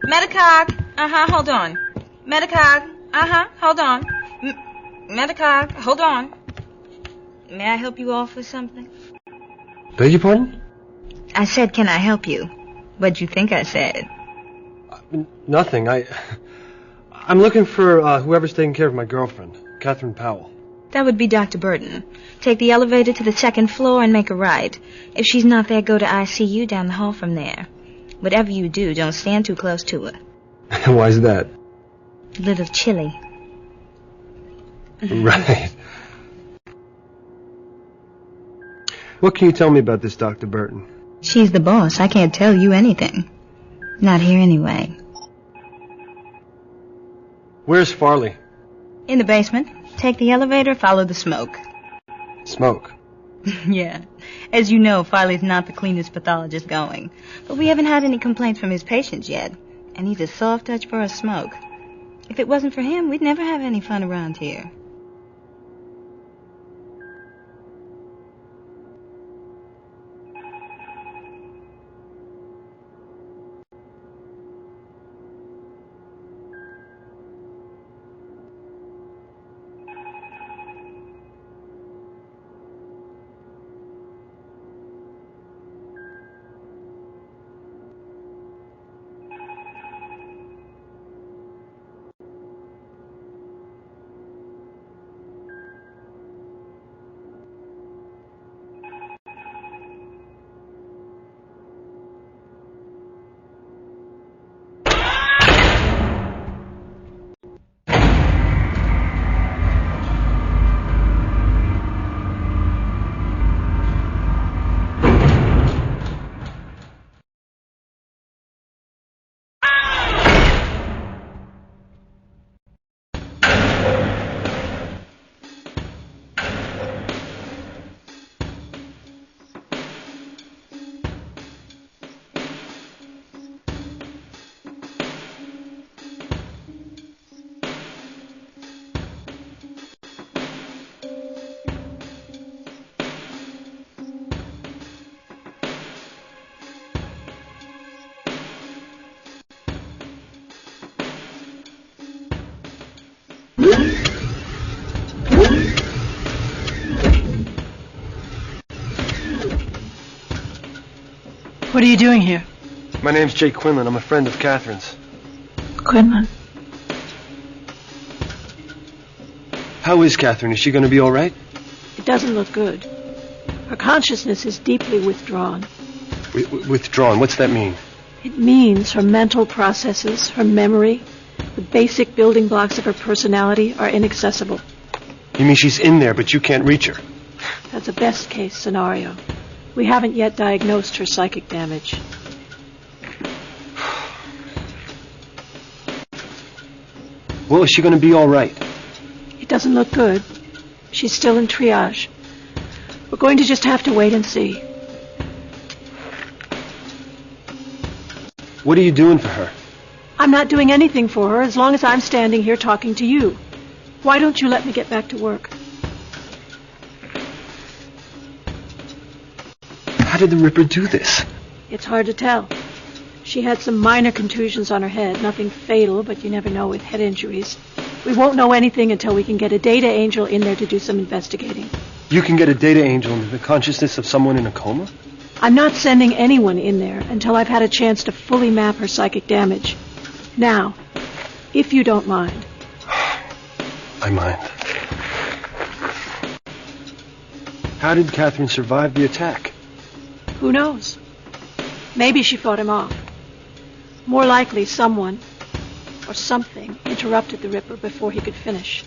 Medicog. Hold on. Medicog. Hold on. Medicog, hold on. May I help you off with something? Beg your pardon? I said, can I help you? What'd you think I said? Nothing. I'm looking for whoever's taking care of my girlfriend, Catherine Powell. That would be Dr. Burton. Take the elevator to the second floor and make a right. If she's not there, go to ICU down the hall from there. Whatever you do, don't stand too close to her. Why's that? A little chilly. Right. What can you tell me about this Dr. Burton? She's the boss. I can't tell you anything. Not here anyway. Where's Farley? In the basement. Take the elevator, follow the smoke. Smoke? Yeah. As you know, Farley's not the cleanest pathologist going. But we haven't had any complaints from his patients yet. And he's a soft touch for a smoke. If it wasn't for him, we'd never have any fun around here. What are you doing here? My name's Jake Quinlan. I'm a friend of Catherine's. Quinlan. How is Catherine? Is she going to be all right? It doesn't look good. Her consciousness is deeply withdrawn. Withdrawn? What's that mean? It means her mental processes, her memory, the basic building blocks of her personality are inaccessible. You mean she's in there, but you can't reach her? That's a best-case scenario. We haven't yet diagnosed her psychic damage. Well, is she going to be all right? It doesn't look good. She's still in triage. We're going to just have to wait and see. What are you doing for her? I'm not doing anything for her as long as I'm standing here talking to you. Why don't you let me get back to work? How did the Ripper do this? It's hard to tell. She had some minor contusions on her head, nothing fatal, but you never know with head injuries. We won't know anything until we can get a data angel in there to do some investigating. You can get a data angel into the consciousness of someone in a coma? I'm not sending anyone in there until I've had a chance to fully map her psychic damage. Now, if you don't mind. I mind. How did Catherine survive the attack? Who knows? Maybe she fought him off. More likely someone or something interrupted the Ripper before he could finish.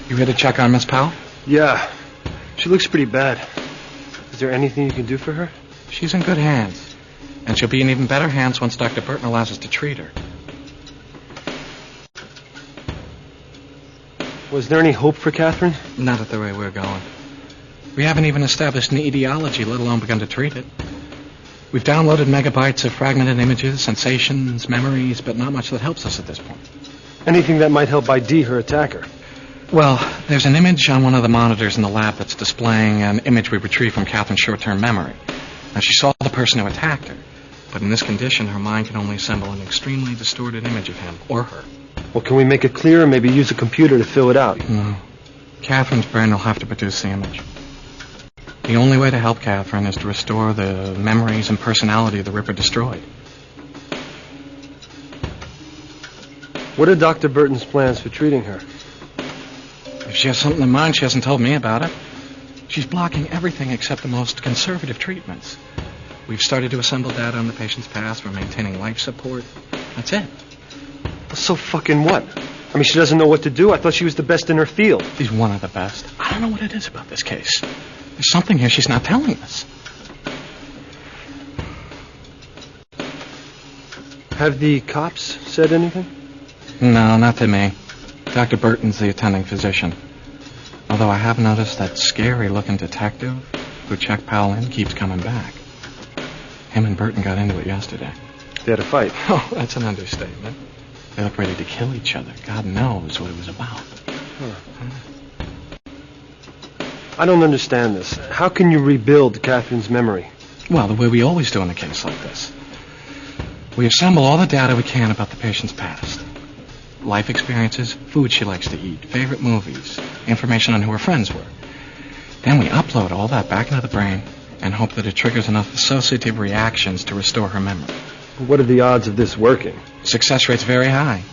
You here to check on Miss Powell? Yeah. She looks pretty bad. Is there anything you can do for her? She's in good hands. And she'll be in even better hands once Dr. Burton allows us to treat her. Was there any hope for Catherine? Not at the way we're going. We haven't even established an etiology, let alone begun to treat it. We've downloaded megabytes of fragmented images, sensations, memories, but not much that helps us at this point. Anything that might help ID her attacker. Well, there's an image on one of the monitors in the lab that's displaying an image we retrieved from Catherine's short-term memory. Now, she saw the person who attacked her, but in this condition, her mind can only assemble an extremely distorted image of him or her. Well, can we make it clear and maybe use a computer to fill it out? No. Catherine's brain will have to produce the image. The only way to help Catherine is to restore the memories and personality the Ripper destroyed. What are Dr. Burton's plans for treating her? If she has something in mind, she hasn't told me about it. She's blocking everything except the most conservative treatments. We've started to assemble data on the patient's past. We're maintaining life support. That's it. So fucking what? I mean, she doesn't know what to do. I thought she was the best in her field. She's one of the best. I don't know what it is about this case. There's something here she's not telling us. Have the cops said anything? No, not to me. Dr. Burton's the attending physician. Although I have noticed that scary-looking detective who checked Powell in keeps coming back. Him and Burton got into it yesterday. They had a fight. Oh, that's an understatement. They looked ready to kill each other. God knows what it was about. I don't understand this. How can you rebuild Catherine's memory? Well, the way we always do in a case like this. We assemble all the data we can about the patient's past. Life experiences, food she likes to eat, favorite movies, information on who her friends were. Then we upload all that back into the brain and hope that it triggers enough associative reactions to restore her memory. What are the odds of this working? Success rate's very high.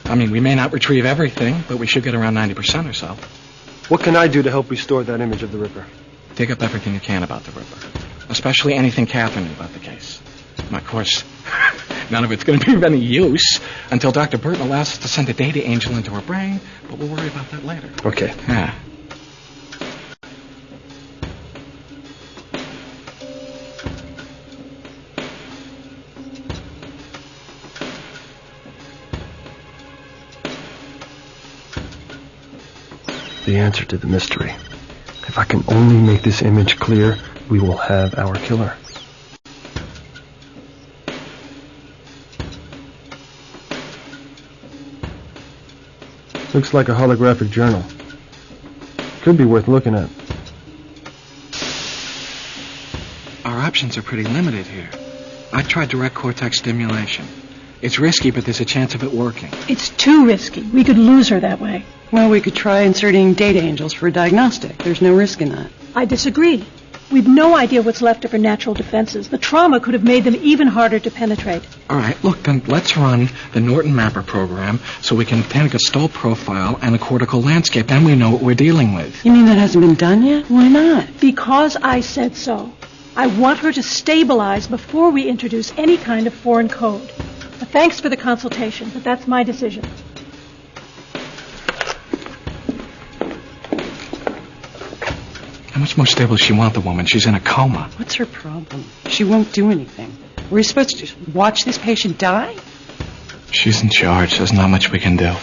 I mean, we may not retrieve everything, but we should get around 90% or so. What can I do to help restore that image of the Ripper? Dig up everything you can about the Ripper, especially anything Catherine knew about the case. And of course, none of it's going to be of any use until Dr. Burton allows us to send a data angel into her brain, but we'll worry about that later. Okay. Yeah. The answer to the mystery. If I can only make this image clear, we will have our killer. Looks like a holographic journal. Could be worth looking at. Our options are pretty limited here. I tried direct cortex stimulation. It's risky, but there's a chance of it working. It's too risky. We could lose her that way. Well, we could try inserting data angels for a diagnostic. There's no risk in that. I disagree. We've no idea what's left of her natural defenses. The trauma could have made them even harder to penetrate. All right, look, then let's run the Norton Mapper program so we can take a stall profile and a cortical landscape. Then we know what we're dealing with. You mean that hasn't been done yet? Why not? Because I said so. I want her to stabilize before we introduce any kind of foreign code. Thanks for the consultation, but that's my decision. How much more stable does she want the woman? She's in a coma. What's her problem? She won't do anything. We're supposed to just watch this patient die? She's in charge. There's not much we can do.